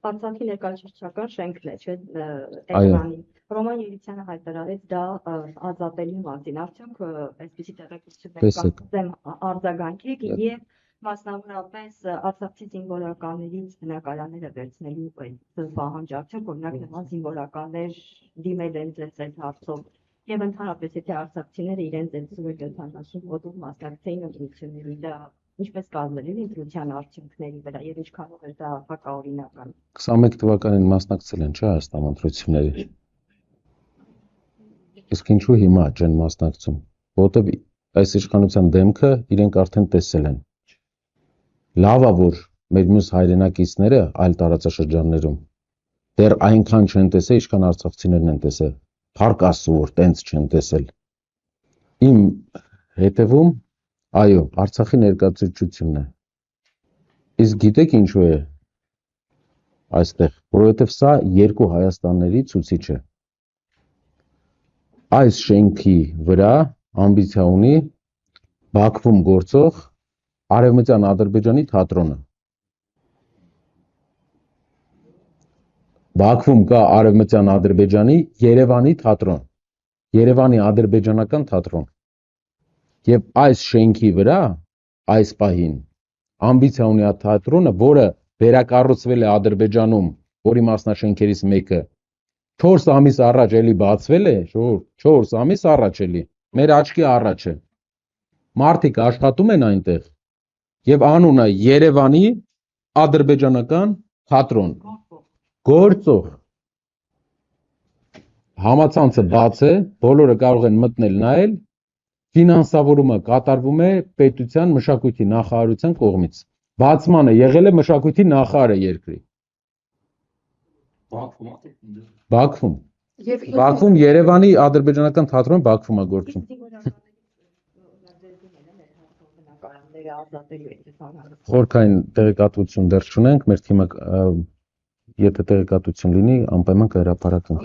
Արցախի ներկայացուցչական շենքն է, չէ՞, Էրևանի։ Ռոման Երիցյանը հայտարարեց դա ազատելու մասին։ Արդյոք այսպիսի տեղեկություններ կան արձագանքեք եւ մասնավորապես արցախցի զինվորականներից բնակարանները վերցնելու պահանջ արդյոք օրինակ նման զինվորականներ դիմել են ձեզ այդ հարցով եւ ընդհանրապես եթե արցախցիները իրենց այդ 70 ոդում մասնակցեին ընտրություններին դա ինչպես կազմել են ընտրության արդյունքների վրա եւ ինչքանով է դա հակաօրինական 21 թվականին մասնակցել են չէ Հայաստան ընտրությունների իսկ ինչու հիմա չեն մասնակցում որտեւ այս իշխանության դեմքը իրենք արդեն տեսել են լավա որ մեր մյուս հայրենակիցները այլ տարածաշրջաններում դեռ այնքան չեն տեսել ինչքան արցախցիներն են տեսել Փառք Աստծո որ տենց չեն տեսել իմ հետևում այո Արցախի ներկայացուցչությունն է իսկ գիտեք ինչու է այստեղ որովհետև սա երկու Հայաստանների ցուցիչ է այս շենքի վրա ամբիցիա ունի Բաքվում գործող Արևմտյան Ադրբեջանի թատրոնը Բաքվում կա Արևմտյան Ադրբեջանի Երևանի թատրոն Երևանի ադրբեջանական թատրոն եւ այս շենքի վրա այս պահին ամբիցիա ունի թատրոնը որը վերակառուցվել է Ադրբեջանում որի մասնաշենքերից մեկը 4 ամիս առաջ էլի բացվել է 4 ամիս առաջ էլի մեր աչքի առաջ է մարդիկ աշխատում են այնտեղ եւ անունը Երևանի ադրբեջանական թատրոն գործող համացանցը բաց է բոլորը կարող են մտնել նայել ֆինանսավորումը կատարվում է պետության մշակույթի նախարարության կողմից բացմանը եղել է մշակույթի նախարարը երկրի Բաքվում Երևանի ադրբեջանական թատրոն Բաքվում է գործում Խորքային տեղեկատվություն դեռ չունենք մեր թիմը եթե տեղեկատվություն լինի անպայման կհրապարակենք